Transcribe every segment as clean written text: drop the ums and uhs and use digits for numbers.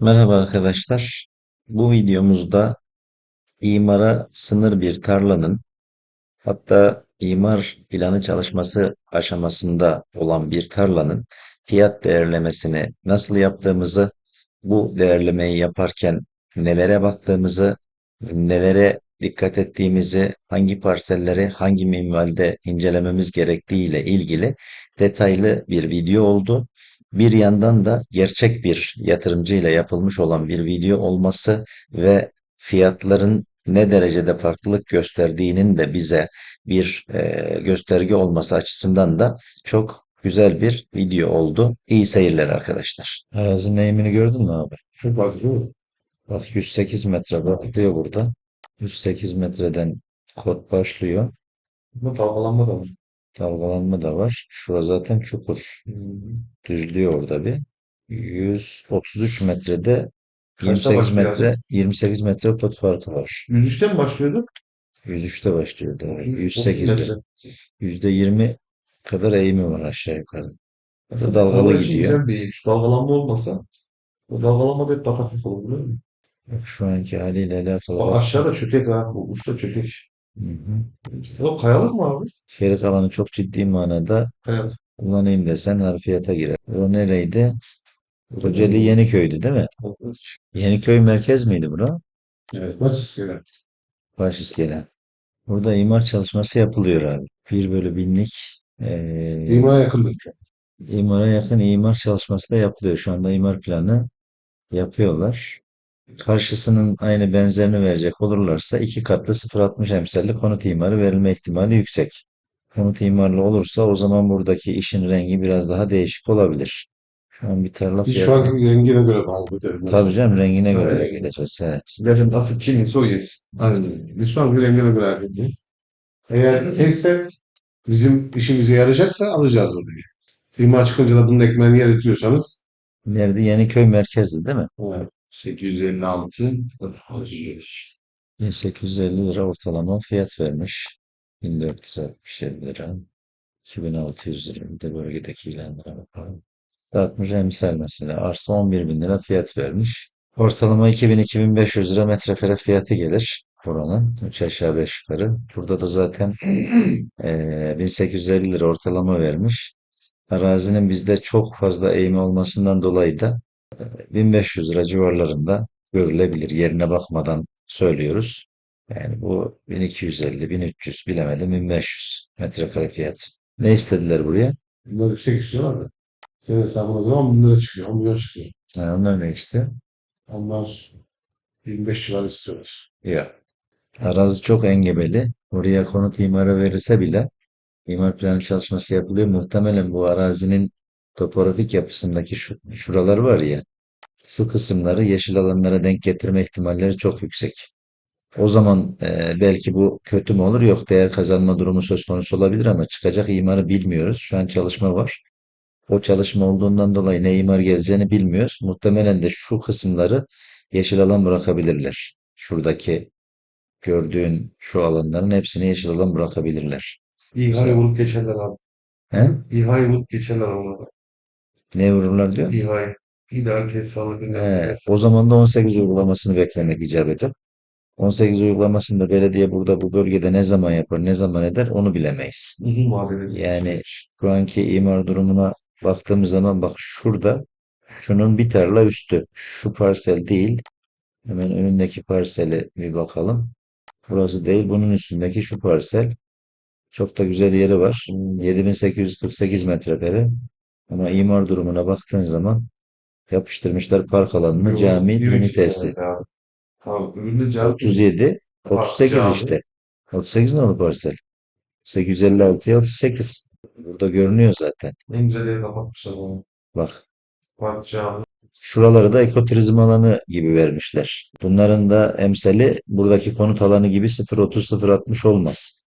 Merhaba arkadaşlar. Bu videomuzda imara sınır bir tarlanın, hatta imar planı çalışması aşamasında olan bir tarlanın fiyat değerlemesini nasıl yaptığımızı, bu değerlemeyi yaparken nelere baktığımızı, nelere dikkat ettiğimizi, hangi parselleri hangi minvalde incelememiz gerektiği ile ilgili detaylı bir video oldu. Bir yandan da gerçek bir yatırımcı ile yapılmış olan bir video olması ve fiyatların ne derecede farklılık gösterdiğinin de bize bir gösterge olması açısından da çok güzel bir video oldu. İyi seyirler arkadaşlar. Arazinin eğimini gördün mü abi? Çok fazla değil mi? Bak 108 metre başlıyor burada. 108 metreden kod başlıyor. Bu dalgalanma da var. Dalgalanma da var. Şura zaten çukur. Hmm. Düzlüyor orada bir. 133 metrede Kaçta 28 başlıyor abi? metre 28 metre kod farkı var. 103'te mi başlıyorduk? 103'te başlıyor daha. 33, 30 108'de. metre. %20 kadar eğimi var aşağı yukarı. Bu da Aslında bir dalgalı tarla için gidiyor. güzel bir eğim. Şu dalgalanma olmasa o dalgalanma da hep bataklık olur biliyor musun? Bak şu anki haliyle alakalı Bak baktım. aşağıda çökek ha. Bu uçta çökek. Hı hı. O kayalık mı abi? Şerik alanı çok ciddi manada Kayalık. kullanayım desen harfiyata girer. O nereydi? Burada Kocaeli mı? Yeniköy'dü değil mi? Yeniköy merkez miydi bura? Evet. Maç iskele. Başiskele. Burada imar çalışması yapılıyor abi. 1/1000'lik İmara yakın bir. imara yakın imar çalışması da yapılıyor. Şu anda imar planı yapıyorlar. Karşısının aynı benzerini verecek olurlarsa iki katlı 0,60 emsalli konut imarı verilme ihtimali yüksek. Konut imarlı olursa o zaman buradaki işin rengi biraz daha değişik olabilir. Şu an bir tarla Biz şu fiyatı. anki rengine göre bağlı Tabii derim. canım rengine göre de Evet. geleceğiz. Evet. Gerçekten nasıl kimse o yesin. Aynen. Biz şu anki rengine göre hareket ediyoruz. Eğer tekse bizim işimize yarayacaksa alacağız orayı. Firma çıkınca da bunun ekmeğini yeriz diyorsanız Nerede? Yeniköy merkezdi değil mi? evet. 856 35. 1850 lira ortalama fiyat vermiş. 1467 lira. 2600 lira. Bir de bölgedeki ilanlara bakalım. 60 emsal mesela. Arsa 11 bin lira fiyat vermiş. Ortalama 2000-2500 lira metrekare fiyatı gelir buranın. 3 aşağı 5 yukarı. Burada da zaten 1850 lira ortalama vermiş. Arazinin bizde çok fazla eğimi olmasından dolayı da 1500 lira civarlarında görülebilir. Yerine bakmadan söylüyoruz. Yani bu 1250, 1300 bilemedim 1500 metrekare fiyat. Ne istediler buraya? Bunlar yüksek istiyorlar da. Senin hesabına göre 10 bin lira çıkıyor. 10 milyon çıkıyor. Ha, onlar ne işte? Onlar 25 civarı istiyorlar. Ya. Arazi çok engebeli. Oraya konut imarı verilse bile imar planı çalışması yapılıyor. Muhtemelen bu arazinin topografik yapısındaki şuralar var ya, şu kısımları yeşil alanlara denk getirme ihtimalleri çok yüksek. O zaman belki bu kötü mü olur? Yok, değer kazanma durumu söz konusu olabilir ama çıkacak imarı bilmiyoruz. Şu an çalışma var. O çalışma olduğundan dolayı ne imar geleceğini bilmiyoruz. Muhtemelen de şu kısımları yeşil alan bırakabilirler. Şuradaki gördüğün şu alanların hepsini yeşil alan bırakabilirler. İHA'yı Mesela, vurup geçerler abi. he? İHA'yı vurup geçerler onlara. Ne vururlar diyor? İHA'yı. İdeal tesis alabilirler. He, o zaman da 18 uygulamasını beklemek icap eder. 18 uygulamasını da belediye burada bu bölgede ne zaman yapar, ne zaman eder onu bilemeyiz. Uzun vadeli bir Yani süreç. şu anki imar durumuna baktığımız zaman bak şurada şunun bir tarla üstü. Şu parsel değil. Hemen önündeki parsele bir bakalım. Burası değil. Bunun üstündeki şu parsel. Çok da güzel yeri var. 7848 metrekare. Ama imar durumuna baktığın zaman yapıştırmışlar park alanını Yo, cami, bir dini iki tesis. evet abi. Tamam. Üründe cevap değil. 37, Parkçı 38 abi. işte. 38 ne oldu parsel? 856'ya 38. Burada görünüyor zaten. En güzel yeri kapatmışlar onu. Bak. Parkçı abi. Şuraları da ekoturizm alanı gibi vermişler. Bunların da emsali buradaki konut alanı gibi 0,30-0,60 olmaz.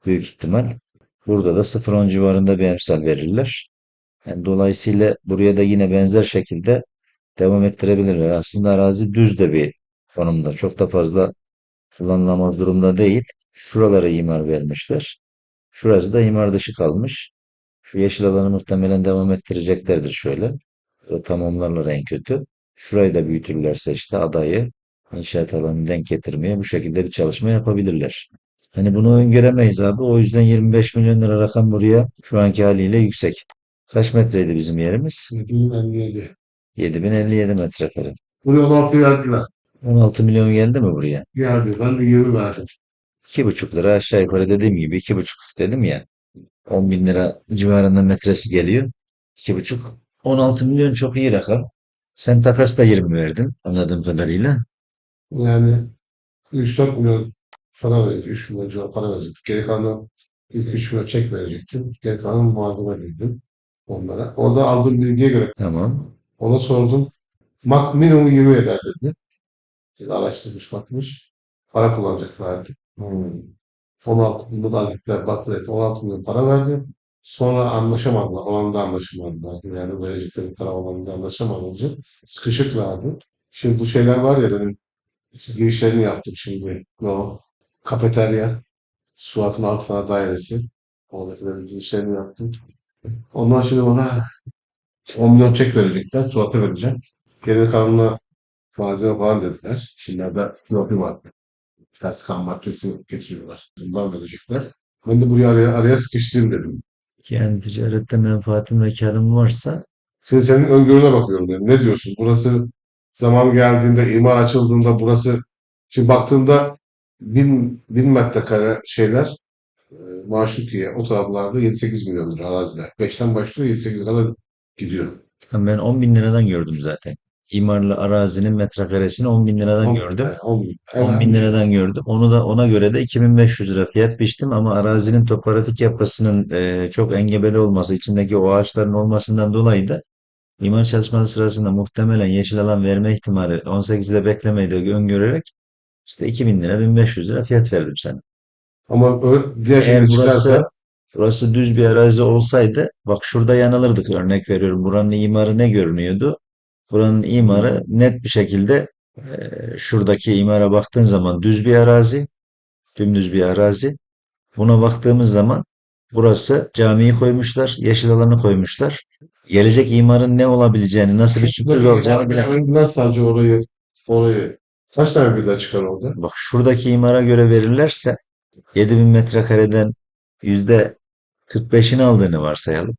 Büyük ihtimal. Burada da 0,10 civarında bir emsal verirler. Yani dolayısıyla buraya da yine benzer şekilde devam ettirebilirler. Aslında arazi düz de bir konumda. Çok da fazla kullanılamaz durumda değil. Şuralara imar vermişler. Şurası da imar dışı kalmış. Şu yeşil alanı muhtemelen devam ettireceklerdir şöyle. Tamamlarlar en kötü. Şurayı da büyütürlerse işte adayı inşaat alanını denk getirmeye bu şekilde bir çalışma yapabilirler. Hani bunu öngöremeyiz abi. O yüzden 25 milyon lira rakam buraya şu anki haliyle yüksek. Kaç metreydi bizim yerimiz? 7.057. 7057 metrekare. Buraya 16 verdiler. 16 milyon geldi mi buraya? Geldi. Ben de 20 verdim. 2,5 lira aşağı yukarı dediğim gibi 2,5 dedim ya. 10 bin lira civarında metresi geliyor. 2,5. 16 milyon çok iyi rakam. Sen takasta 20 verdin anladığım kadarıyla. Yani 3-4 milyon para verecek. 3 milyon civarı para verecek. Geri kalanı ilk 3 milyon çek verecektim. Geri kalanı muadile verdim onlara. Orada aldığım bilgiye göre Tamam. ona sordum. Minimum 20 eder dedi. Araştırmış bakmış. Para kullanacaklardı. 16 milyon da gittiler baktılar. 16 milyon para verdi. Sonra anlaşamadılar. Olan da anlaşamadılar. Yani verecekleri para olanında anlaşamadılar. Sıkışıklardı. Şimdi bu şeyler var ya benim işte girişlerini yaptım şimdi. O kafeterya, Suat'ın altına dairesi. Oradakilerin girişlerini yaptım. Ondan şimdi bana 10 milyon çek verecekler. Suat'a vereceğim. Geri kalanına malzeme falan dediler. Şimdilerde profi var. Ters kan maddesi getiriyorlar. Bundan verecekler. Ben de buraya araya sıkıştırayım dedim. Yani ticarette menfaatin ve karın varsa Şimdi senin öngörüne bakıyorum dedim. Ne diyorsun? Burası zaman geldiğinde, imar açıldığında burası şimdi baktığımda bin metrekare şeyler Maşukiye o taraflarda 7-8 milyon lira araziler. 5'ten başlıyor 7-8'e kadar gidiyor. ben 10 bin liradan gördüm zaten. İmarlı arazinin metrekaresini 10 bin liradan gördüm. 10 10 bin liradan gördüm. Onu da ona göre de 2500 lira fiyat biçtim ama arazinin topografik yapısının çok engebeli olması, içindeki o ağaçların olmasından dolayı da imar çalışması sırasında muhtemelen yeşil alan verme ihtimali 18'de beklemeyi de öngörerek işte 2000 lira 1500 lira fiyat verdim sana. ama diğer şekilde Eğer burası çıkarsa burası düz bir arazi olsaydı bak şurada yanılırdık örnek veriyorum. Buranın imarı ne görünüyordu? Buranın imarı net bir şekilde şuradaki imara baktığın zaman düz bir arazi, dümdüz bir arazi. Buna baktığımız zaman burası camiyi koymuşlar, yeşil alanı koymuşlar. Gelecek imarın ne olabileceğini, nasıl bir sürpriz şuradaki olacağını imar bilemem. övünden sadece orayı kaç tane birden çıkar orada? Bak şuradaki imara göre verirlerse 7000 metrekareden %45'ini aldığını varsayalım.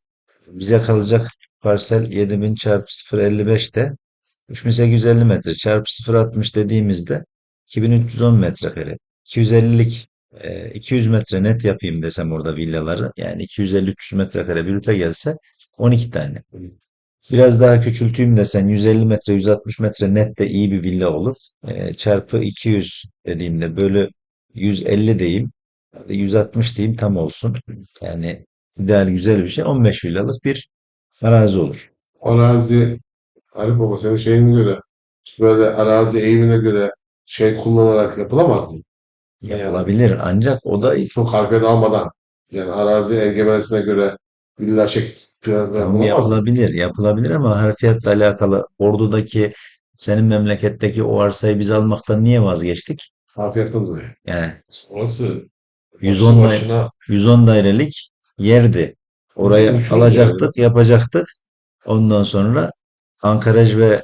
Bize kalacak parsel 7000 çarpı 0,55'te 3850 metre çarpı 0,60 dediğimizde 2310 metrekare. 250'lik 200 metre net yapayım desem orada villaları yani 250-300 metrekare brüte gelse 12 tane. Biraz daha küçülteyim desen 150 metre 160 metre net de iyi bir villa olur. Çarpı 200 dediğimde bölü 150 diyeyim. Hadi 160 diyeyim tam olsun. Yani ideal güzel bir şey. 15 villalık bir arazi olur. Arazi Arif Baba senin şeyine göre böyle arazi eğimine göre şey kullanarak yapılamaz mı? Yani Yapılabilir ancak o da çok hareket almadan yani arazi engebesine göre villa şeklinde tamam yapılamaz mı? yapılabilir. Yapılabilir ama harfiyatla alakalı Ordu'daki senin memleketteki o arsayı biz almaktan niye vazgeçtik? Afiyetten dolayı. Yani Orası başlı 110 başına 110 dairelik yerdi. Orayı uçurum yani. alacaktık, yapacaktık. Ondan sonra ankaraj ve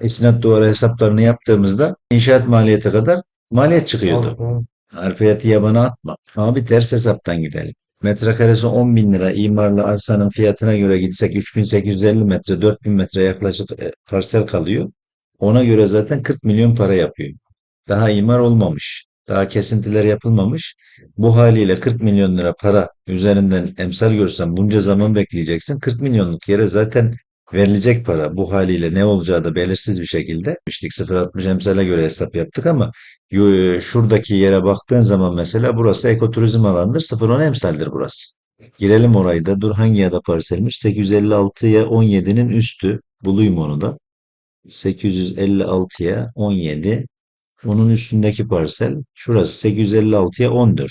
istinat duvarı hesaplarını yaptığımızda inşaat maliyeti kadar maliyet çıkıyordu. Abi, Harfiyatı yabana atma. Abi ters hesaptan gidelim. Metrekaresi 10 bin lira imarlı arsanın fiyatına göre gitsek 3850 metre 4000 metre yaklaşık parsel kalıyor. Ona göre zaten 40 milyon para yapıyor. Daha imar olmamış. Daha kesintiler yapılmamış. Bu haliyle 40 milyon lira para üzerinden emsal görsen bunca zaman bekleyeceksin. 40 milyonluk yere zaten verilecek para bu haliyle ne olacağı da belirsiz bir şekilde. İşte 0,60 emsale göre hesap yaptık ama şuradaki yere baktığın zaman mesela burası ekoturizm alanıdır. 0,10 emsaldir burası. Girelim orayı da. Dur hangi yada parselmiş? 856'ya 17'nin üstü. Bulayım onu da. 856'ya 17. Onun üstündeki parsel. Şurası 856'ya 14.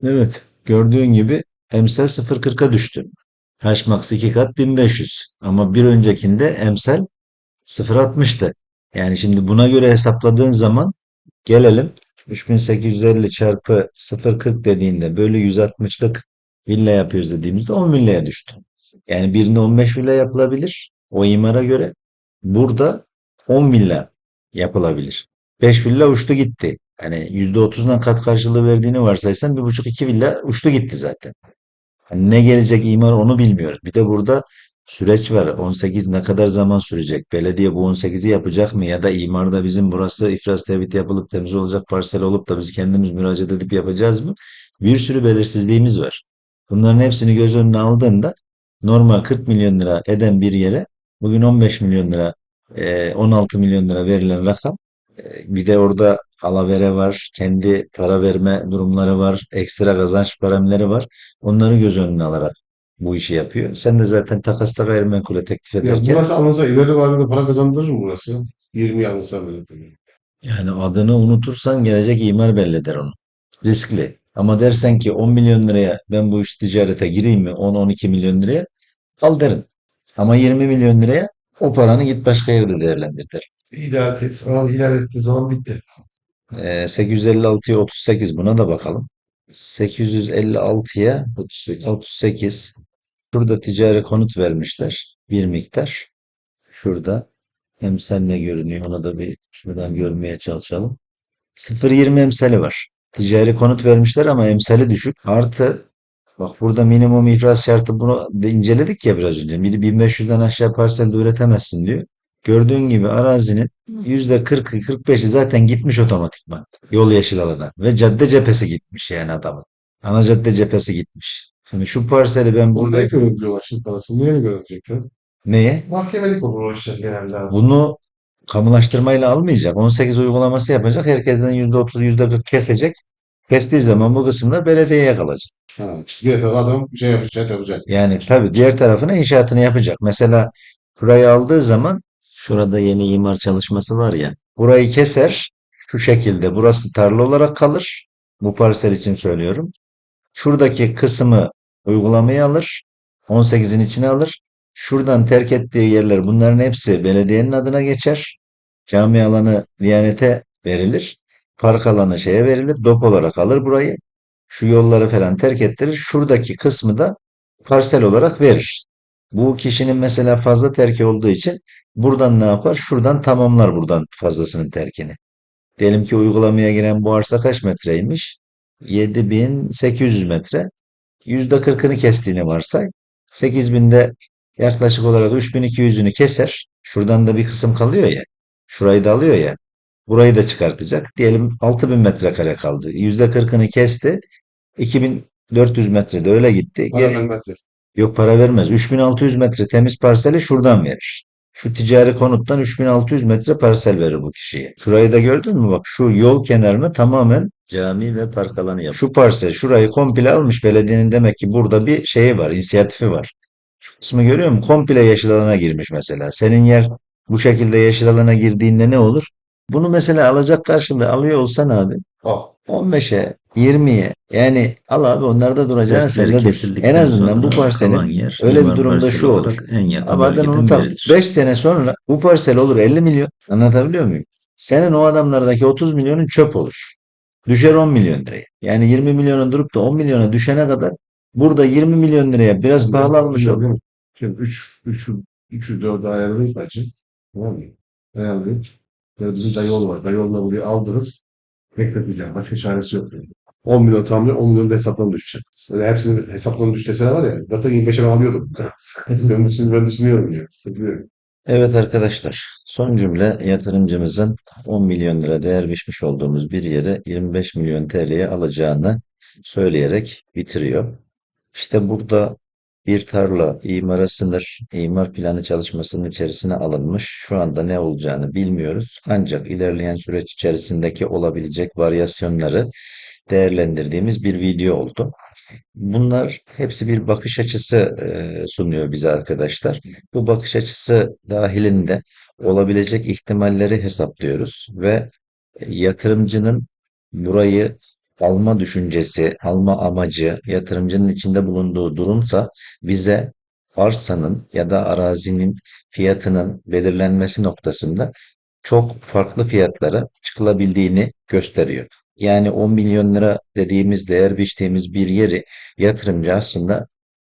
Evet. Gördüğün gibi emsal 0,40'a düştü. Hmax 2 kat 1500. Ama bir öncekinde emsal 0,60'tı. Yani şimdi buna göre hesapladığın zaman gelelim 3850 çarpı 0,40 dediğinde bölü 160'lık villa yapıyoruz dediğimizde 10 villaya düştü. Yani birine 15 villa yapılabilir o imara göre. Burada 10 villa yapılabilir. 5 villa uçtu gitti. Hani %30'dan kat karşılığı verdiğini varsaysan 1,5-2 villa uçtu gitti zaten. Hani ne gelecek imar onu bilmiyoruz. Bir de burada süreç var. 18 ne kadar zaman sürecek? Belediye bu 18'i yapacak mı? Ya da imarda bizim burası ifraz tevhid yapılıp temiz olacak parsel olup da biz kendimiz müracaat edip yapacağız mı? Bir sürü belirsizliğimiz var. Bunların hepsini göz önüne aldığında normal 40 milyon lira eden bir yere bugün 15 milyon lira, 16 milyon lira verilen rakam, bir de orada alavere var, kendi para verme durumları var, ekstra kazanç paramları var. Onları göz önüne alarak bu işi yapıyor. Sen de zaten takasta gayrimenkule teklif Ya ederken burası alınsa ileri vadede para kazandırır mı burası? 20 alınsa böyle. yani adını unutursan gelecek imar belli eder onu. Riskli. Ama dersen ki 10 milyon liraya ben bu iş ticarete gireyim mi? 10-12 milyon liraya al derim. Ama 20 milyon liraya o paranı git başka yerde değerlendir derim. İlerlettiği zaman bitti. 856'ya 38 buna da bakalım. 856'ya 38. 38. Şurada ticari konut vermişler. Bir miktar. Şurada. Emsal ne görünüyor? Ona da bir şuradan görmeye çalışalım. 0,20 emsali var. Ticari konut vermişler ama emsali düşük. Artı bak burada minimum ifraz şartı bunu da inceledik ya biraz önce. 1500'den aşağı parselde üretemezsin diyor. Gördüğün gibi arazinin %40'ı 45'i zaten gitmiş otomatikman. Yol yeşil alana. Ve cadde cephesi gitmiş yani adamın. Ana cadde cephesi gitmiş. Şimdi şu parseli ben Burada burada ilk ödüyorlar şimdi parasını. Niye ödeyecekler? neye? Mahkemelik olur o işler genelde abi. Bunu kamulaştırmayla almayacak. 18 uygulaması yapacak. Herkesten %30, %40 kesecek. Kestiği zaman bu kısımda belediyeye kalacak. Ha, diğer tarafta adam şey yapacak, yapacak. Yani tabii diğer tarafına inşaatını yapacak. Mesela burayı aldığı zaman şurada yeni imar çalışması var ya. Burayı keser. Şu şekilde burası tarla olarak kalır. Bu parsel için söylüyorum. Şuradaki kısmı uygulamaya alır. 18'in içine alır. Şuradan terk ettiği yerler bunların hepsi belediyenin adına geçer. Cami alanı Diyanete verilir. Park alanı şeye verilir. DOP olarak alır burayı. Şu yolları falan terk ettirir. Şuradaki kısmı da parsel olarak verir. Bu kişinin mesela fazla terki olduğu için buradan ne yapar? Şuradan tamamlar buradan fazlasının terkini. Diyelim ki uygulamaya giren bu arsa kaç metreymiş? 7.800 metre. %40'ını kestiğini varsay. 8.000'de yaklaşık olarak 3.200'ünü keser. Şuradan da bir kısım kalıyor ya. Şurayı da alıyor ya. Burayı da çıkartacak. Diyelim 6.000 metrekare kaldı. %40'ını kesti. 2.400 metre de öyle gitti. Para Geri vermez. yok para vermez. 3.600 metre temiz parseli şuradan verir. Şu ticari konuttan 3.600 metre parsel verir bu kişiye. Şurayı da gördün mü? Bak şu yol kenarına tamamen cami ve park alanı yapıyor. Şu parsel şurayı komple almış belediyenin demek ki burada bir şeyi var, inisiyatifi var. Şu kısmı görüyor musun? Komple yeşil alana girmiş mesela. Senin yer bu şekilde yeşil alana girdiğinde ne olur? Bunu mesela alacak karşılığı alıyor olsan abi Al. 15'e, 20'ye yani al abi onlarda duracağına Defteri sende dursun. En kesildikten azından bu sonra kalan parselin yer öyle bir imar durumda parseli şu olur. olarak en yakın Abi adını bölgeden unutalım. verilir. 5 sene sonra bu parsel olur 50 milyon. Anlatabiliyor muyum? Senin o adamlardaki 30 milyonun çöp olur. Düşer 10 milyon liraya. Yani 20 milyona durup da 10 milyona düşene kadar burada 20 milyon liraya biraz pahalı almış ol. Şimdi 3'ü 4'ü ayarlayıp bence. Tamam mı? Ayarlayıp. Ya bizim dayıoğlu var. Dayıoğlu'na burayı aldırıp bekleteceğim. Başka çaresi yok. Yani. 10 milyon tamamlıyor. 10 milyon da hesaplarına düşecek. Böyle hepsinin hesaplarına düş deseler var ya. Zaten 25'e ben alıyordum. Ben düşünüyorum ya. Sıkıntı yok. Evet arkadaşlar, son cümle yatırımcımızın 10 milyon lira değer biçmiş olduğumuz bir yere 25 milyon TL'ye alacağını söyleyerek bitiriyor. İşte burada bir tarla imara sınır, imar planı çalışmasının içerisine alınmış. Şu anda ne olacağını bilmiyoruz. Ancak ilerleyen süreç içerisindeki olabilecek varyasyonları değerlendirdiğimiz bir video oldu. Bunlar hepsi bir bakış açısı sunuyor bize arkadaşlar. Bu bakış açısı dahilinde olabilecek ihtimalleri hesaplıyoruz ve yatırımcının burayı alma düşüncesi, alma amacı, yatırımcının içinde bulunduğu durumsa bize arsanın ya da arazinin fiyatının belirlenmesi noktasında çok farklı fiyatlara çıkılabildiğini gösteriyor. Yani 10 milyon lira dediğimiz değer biçtiğimiz bir yeri yatırımcı aslında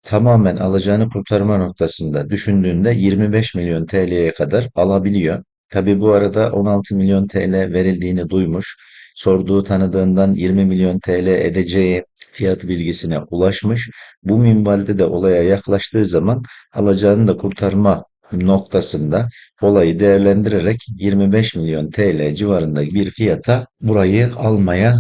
tamamen alacağını kurtarma noktasında düşündüğünde 25 milyon TL'ye kadar alabiliyor. Tabii bu arada 16 milyon TL verildiğini duymuş. Sorduğu tanıdığından 20 milyon TL edeceği fiyat bilgisine ulaşmış. Bu minvalde de olaya yaklaştığı zaman alacağını da kurtarma noktasında olayı değerlendirerek 25 milyon TL civarında bir fiyata burayı almaya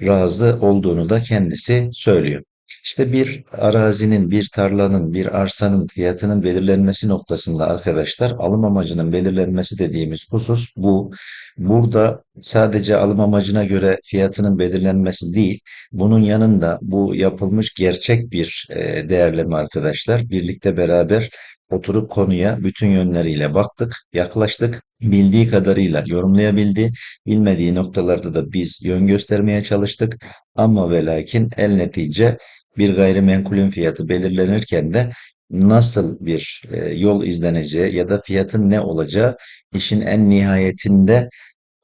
razı olduğunu da kendisi söylüyor. İşte bir arazinin, bir tarlanın, bir arsanın fiyatının belirlenmesi noktasında arkadaşlar alım amacının belirlenmesi dediğimiz husus bu. Burada sadece alım amacına göre fiyatının belirlenmesi değil, bunun yanında bu yapılmış gerçek bir değerleme arkadaşlar. Birlikte beraber oturup konuya bütün yönleriyle baktık, yaklaştık. Bildiği kadarıyla yorumlayabildi. Bilmediği noktalarda da biz yön göstermeye çalıştık. Ama ve lakin el netice bir gayrimenkulün fiyatı belirlenirken de nasıl bir yol izleneceği ya da fiyatın ne olacağı işin en nihayetinde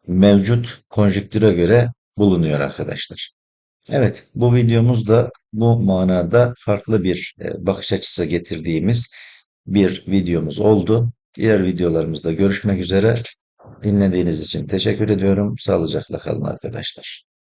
mevcut konjüktüre göre bulunuyor arkadaşlar. Evet, bu videomuz da bu manada farklı bir bakış açısı getirdiğimiz bir videomuz oldu. Diğer videolarımızda görüşmek üzere. Dinlediğiniz için teşekkür ediyorum. Sağlıcakla kalın arkadaşlar.